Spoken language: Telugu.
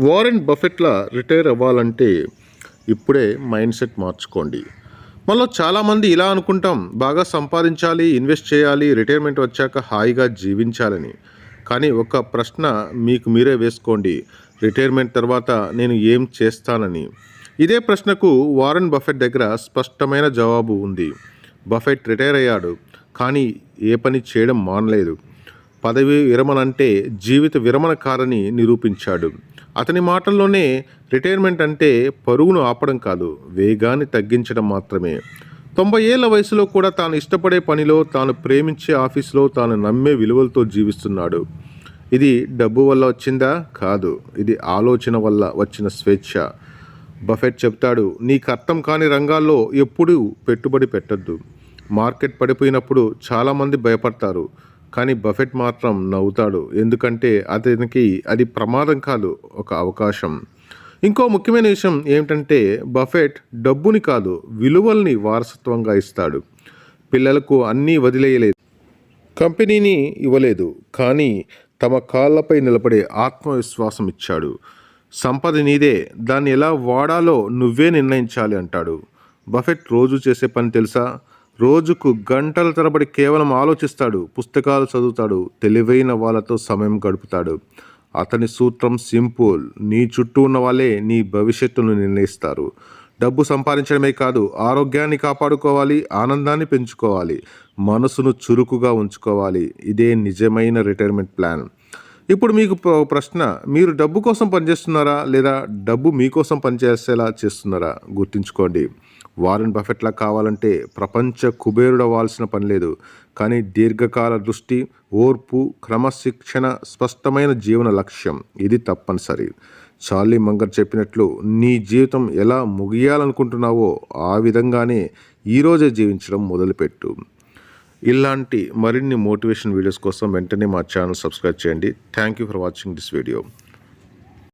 వారెన్ బఫెట్లా రిటైర్ అవ్వాలంటే ఇప్పుడే మైండ్ సెట్ మార్చుకోండి. మనలో చాలామంది ఇలా అనుకుంటాం, బాగా సంపాదించాలి, ఇన్వెస్ట్ చేయాలి, రిటైర్మెంట్ వచ్చాక హాయిగా జీవించాలని. కానీ ఒక ప్రశ్న మీకు మీరే వేసుకోండి, రిటైర్మెంట్ తర్వాత నేను ఏం చేస్తానని. ఇదే ప్రశ్నకు వారెన్ బఫెట్ దగ్గర స్పష్టమైన జవాబు ఉంది. బఫెట్ రిటైర్ అయ్యాడు, కానీ ఏ పని చేయడం మానలేదు. పదవి విరమణ అంటే జీవిత విరమణ కాదని నిరూపించాడు. అతని మాటల్లోనే రిటైర్మెంట్ అంటే పరుగును ఆపడం కాదు, వేగాన్ని తగ్గించడం మాత్రమే. 90 ఏళ్ల వయసులో కూడా తాను ఇష్టపడే పనిలో, తాను ప్రేమించే ఆఫీసులో, తాను నమ్మే విలువలతో జీవిస్తున్నాడు. ఇది డబ్బు వల్ల వచ్చిందా? కాదు, ఇది ఆలోచన వల్ల వచ్చిన స్వేచ్ఛ. బఫెట్ చెప్తాడు, నీకు అర్థం కాని రంగాల్లో ఎప్పుడూ పెట్టుబడి పెట్టద్దు. మార్కెట్ పడిపోయినప్పుడు చాలామంది భయపడతారు, కానీ బఫెట్ మాత్రం నవ్వుతాడు. ఎందుకంటే అతనికి అది ప్రమాదం కాదు, ఒక అవకాశం. ఇంకో ముఖ్యమైన విషయం ఏమిటంటే, బఫెట్ డబ్బుని కాదు, విలువల్ని వారసత్వంగా ఇస్తాడు. పిల్లలకు అన్నీ వదిలేయలేదు, కంపెనీని ఇవ్వలేదు, కానీ తమ కాళ్ళపై నిలబడే ఆత్మవిశ్వాసం ఇచ్చాడు. సంపద నీదే, దాన్ని ఎలా వాడాలో నువ్వే నిర్ణయించాలి అంటాడు. బఫెట్ రోజు చేసే పని తెలుసా? రోజుకు గంటల తరబడి కేవలం ఆలోచిస్తాడు, పుస్తకాలు చదువుతాడు, తెలివైన వాళ్ళతో సమయం గడుపుతాడు. అతని సూత్రం సింపుల్, నీ చుట్టూ ఉన్న వాళ్ళే నీ భవిష్యత్తును నిర్ణయిస్తారు. డబ్బు సంపాదించడమే కాదు, ఆరోగ్యాన్ని కాపాడుకోవాలి, ఆనందాన్ని పెంచుకోవాలి, మనసును చురుకుగా ఉంచుకోవాలి. ఇదే నిజమైన రిటైర్మెంట్ ప్లాన్. ఇప్పుడు మీకు ప్రశ్న, మీరు డబ్బు కోసం పనిచేస్తున్నారా, లేదా డబ్బు మీకోసం పనిచేసేలా చేస్తున్నారా? గుర్తుంచుకోండి, వారెన్ బఫెట్లా కావాలంటే ప్రపంచ కుబేరుడు అవ్వాల్సిన పని లేదు, కానీ దీర్ఘకాల దృష్టి, ఓర్పు, క్రమశిక్షణ, స్పష్టమైన జీవన లక్ష్యం ఇది తప్పనిసరి. చార్లీ మంగర్ చెప్పినట్లు, నీ జీవితం ఎలా ముగియాలనుకుంటున్నావో ఆ విధంగానే ఈరోజే జీవించడం మొదలుపెట్టు. ఇలాంటి మరిన్ని మోటివేషన్ వీడియోస్ కోసం వెంటనే మా ఛానల్ సబ్స్క్రైబ్ చేయండి. Thank you for watching this video.